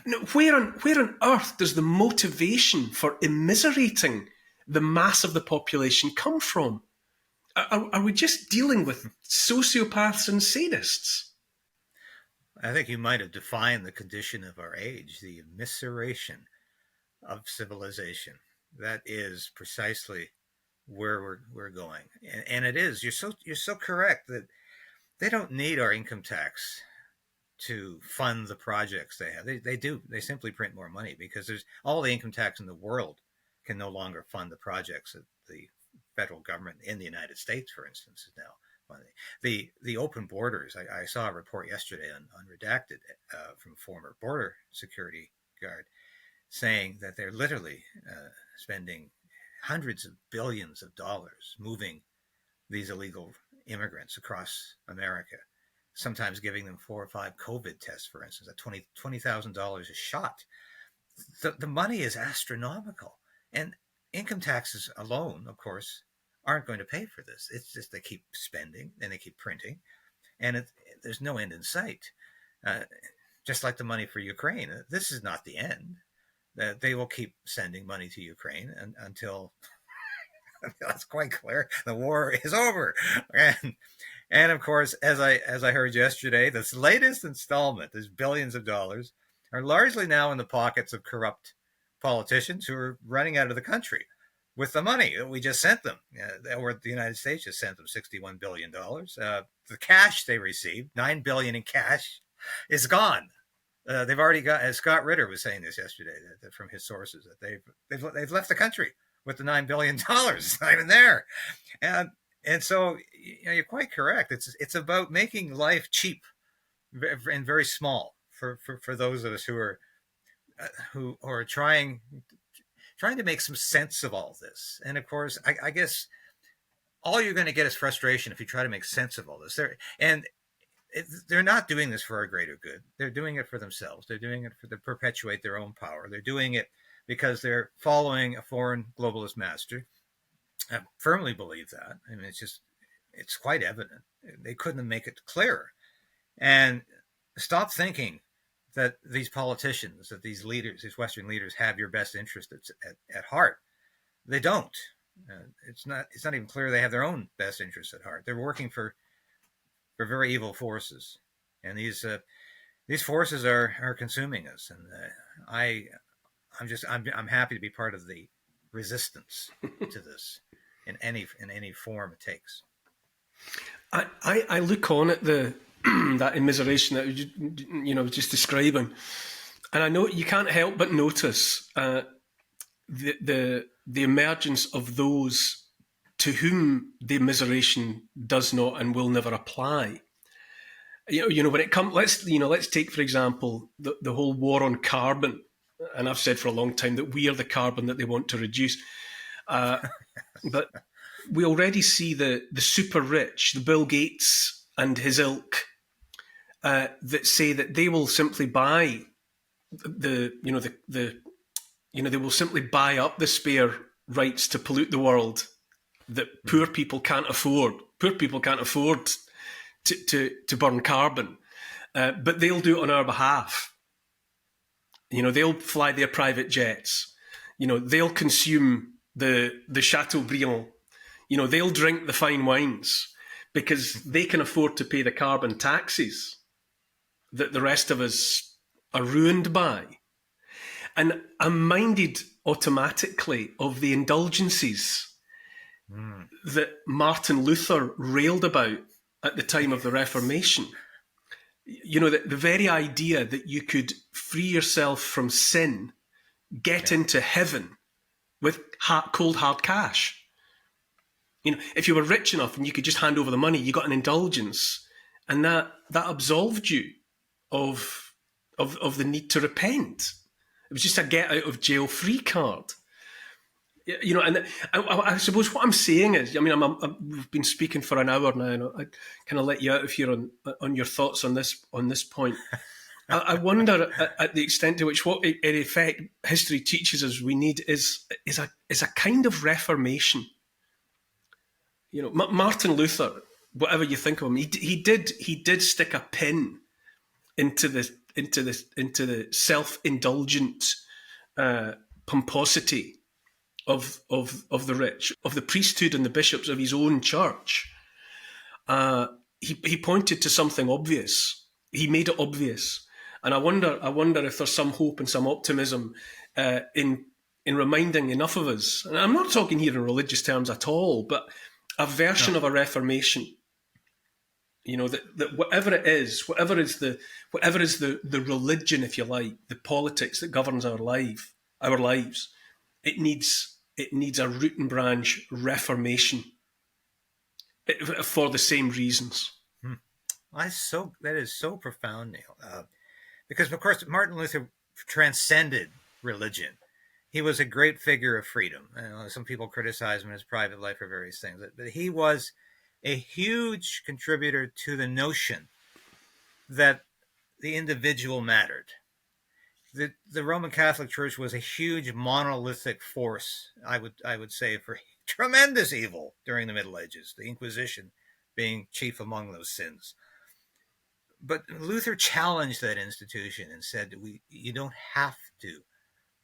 Now, where on earth does the motivation for immiserating the mass of the population come from? Are we just dealing with sociopaths and sadists? I think you might have defined the condition of our age, the immiseration of civilization. That is precisely where we're going, and it is. You're so correct that they don't need our income tax to fund the projects they have. They do. They simply print more money because there's all the income tax in the world can no longer fund the projects that the federal government in the United States, for instance, is now funding. The open borders. I saw a report yesterday on Redacted from a former border security guard saying that they're literally spending hundreds of billions of dollars moving these illegal immigrants across America, sometimes giving them 4 or 5 COVID tests, for instance, at $20,000 a shot. The money is astronomical. And income taxes alone, of course, aren't going to pay for this. It's just they keep spending and they keep printing, and there's no end in sight. Just like the money for Ukraine, this is not the end. They will keep sending money to Ukraine until that's quite clear. The war is over, and of course, as I heard yesterday, this latest installment, this billions of dollars, are largely now in the pockets of corrupt politicians who are running out of the country with the money that we just sent them. Or the United States just sent them $61 billion. The cash they received, $9 billion in cash, is gone. They've already got, as Scott Ritter was saying this yesterday, that from his sources, that they've left the country with the $9 billion. It's not even there. And so you're quite correct. It's about making life cheap and very small for those of us who are trying to make some sense of all this. And of course, I guess all you're going to get is frustration if you try to make sense of all this. They're not doing this for our greater good. They're doing it for themselves. They're doing it to perpetuate their own power. They're doing it because they're following a foreign globalist master. I firmly believe that. I mean, it's quite evident. They couldn't make it clearer. And stop thinking that these politicians, that these leaders, these Western leaders, have your best interest at heart. They don't. It's not even clear they have their own best interests at heart. They're working for very evil forces, and these forces are consuming us. And I'm happy to be part of the resistance to this in any form it takes. I look on at the that immiseration that you know just describing, and I know you can't help but notice the emergence of those to whom the immiseration does not and will never apply. You know when it comes, let's take for example the whole war on carbon, and I've said for a long time that we are the carbon that they want to reduce, but we already see the super rich, the Bill Gates and his ilk, that say that they will simply buy they will simply buy up the spare rights to pollute the world that poor people can't afford. Poor people can't afford to burn carbon, but they'll do it on our behalf. They'll fly their private jets. They'll consume the Chateaubriand. They'll drink the fine wines because they can afford to pay the carbon taxes that the rest of us are ruined by. And I'm minded automatically of the indulgences that Martin Luther railed about at the time of the Reformation. The very idea that you could free yourself from sin, get into heaven with cold hard cash. If you were rich enough and you could just hand over the money, you got an indulgence, and that absolved you of the need to repent. It was just a get out of jail free card. And I suppose what I'm saying is, we've been speaking for an hour now, and I kind of let you out of here on your thoughts on this point. I wonder at the extent to which what in effect history teaches us we need is a kind of reformation. Martin Luther, whatever you think of him, he did stick a pin into the self-indulgent pomposity of the rich, of the priesthood and the bishops of his own church. He pointed to something obvious. He made it obvious, and I wonder if there's some hope and some optimism in reminding enough of us. And I'm not talking here in religious terms at all, but a version of a reformation. That whatever it is, whatever is the religion, if you like, the politics that governs our lives, it needs a root and branch reformation for the same reasons. That is so profound, Neil. Because of course Martin Luther transcended religion. He was a great figure of freedom. Some people criticize him in his private life for various things, but he was a huge contributor to the notion that the individual mattered. The Roman Catholic Church was a huge monolithic force, I would say, for tremendous evil during the Middle Ages, the Inquisition being chief among those sins. But Luther challenged that institution and said, you don't have to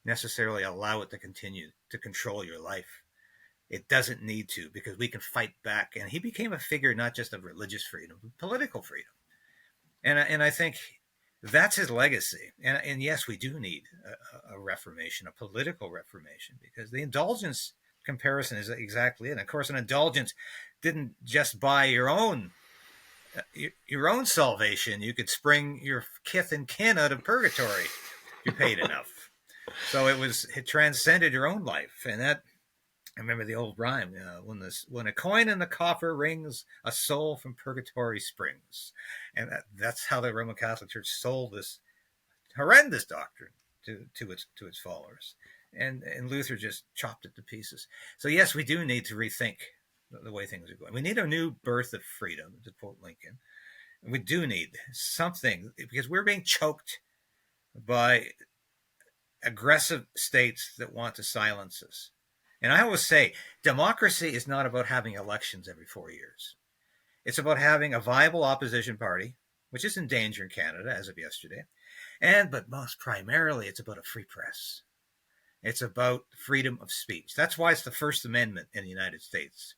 necessarily allow it to continue to control your life. It doesn't need to, because we can fight back. And he became a figure not just of religious freedom, but political freedom. And I think that's his legacy. And yes, we do need a reformation, a political reformation, because the indulgence comparison is exactly it. And of course, an indulgence didn't just buy your own salvation. You could spring your kith and kin out of purgatory if you paid enough. So it transcended your own life, and I remember the old rhyme, when a coin in the coffer rings, a soul from purgatory springs. And that's how the Roman Catholic Church sold this horrendous doctrine to its followers. And Luther just chopped it to pieces. So yes, we do need to rethink the way things are going. We need a new birth of freedom, to quote Lincoln. We do need something, because we're being choked by aggressive states that want to silence us. And I always say, democracy is not about having elections every 4 years. It's about having a viable opposition party, which is in danger in Canada as of yesterday. But most primarily, it's about a free press. It's about freedom of speech. That's why it's the First Amendment in the United States.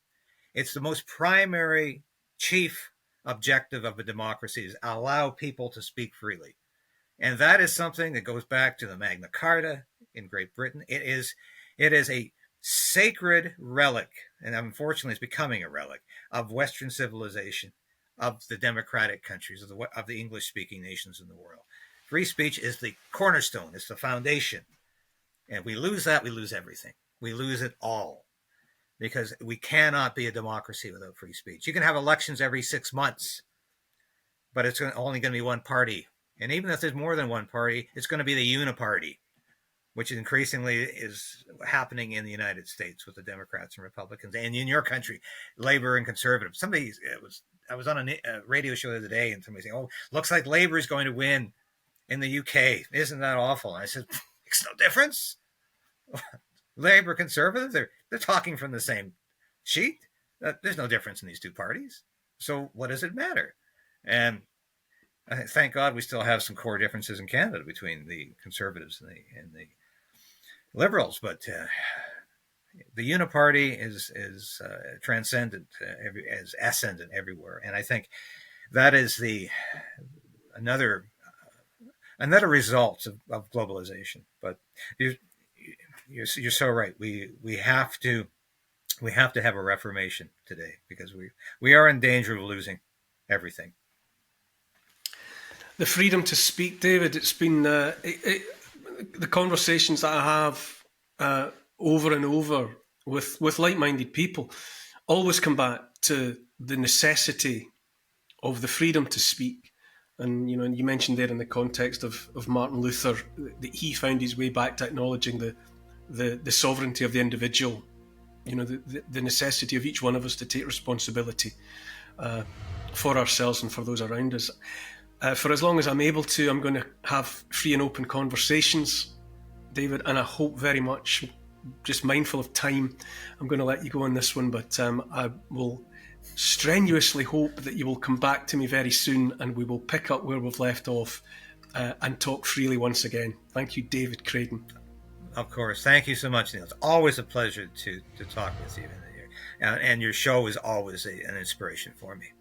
It's the most primary, chief objective of a democracy, is allow people to speak freely. And that is something that goes back to the Magna Carta in Great Britain. It is a sacred relic, and unfortunately it's becoming a relic, of Western civilization, of the democratic countries, of the English-speaking nations in the world. Free speech is the cornerstone, it's the foundation. And if we lose that, we lose everything. We lose it all. Because we cannot be a democracy without free speech. You can have elections every 6 months, but it's only going to be one party. And even if there's more than one party, it's going to be the uniparty, which increasingly is happening in the United States with the Democrats and Republicans, and in your country, Labor and Conservative. I was on a radio show the other day, and somebody saying, "Oh, looks like Labor is going to win in the UK. Isn't that awful?" And I said, "Makes no difference. Labor, Conservative, they're talking from the same sheet. There's no difference in these two parties. So what does it matter?" And thank God we still have some core differences in Canada between the Conservatives and the Liberals, but the uniparty is transcendent, is ascendant everywhere, and I think that is another result of globalization. But you're so right. We have to have a reformation today, because we are in danger of losing everything. The freedom to speak, David. It's been the conversations that I have over and over with like-minded people always come back to the necessity of the freedom to speak. And you mentioned there in the context of Martin Luther that he found his way back to acknowledging the sovereignty of the individual. The necessity of each one of us to take responsibility for ourselves and for those around us. For as long as I'm able to, I'm going to have free and open conversations, David, and I hope very much, just mindful of time, I'm going to let you go on this one, but I will strenuously hope that you will come back to me very soon and we will pick up where we've left off and talk freely once again. Thank you, David Krayden. Of course. Thank you so much, Neil. It's always a pleasure to talk with you. And your show is always an inspiration for me.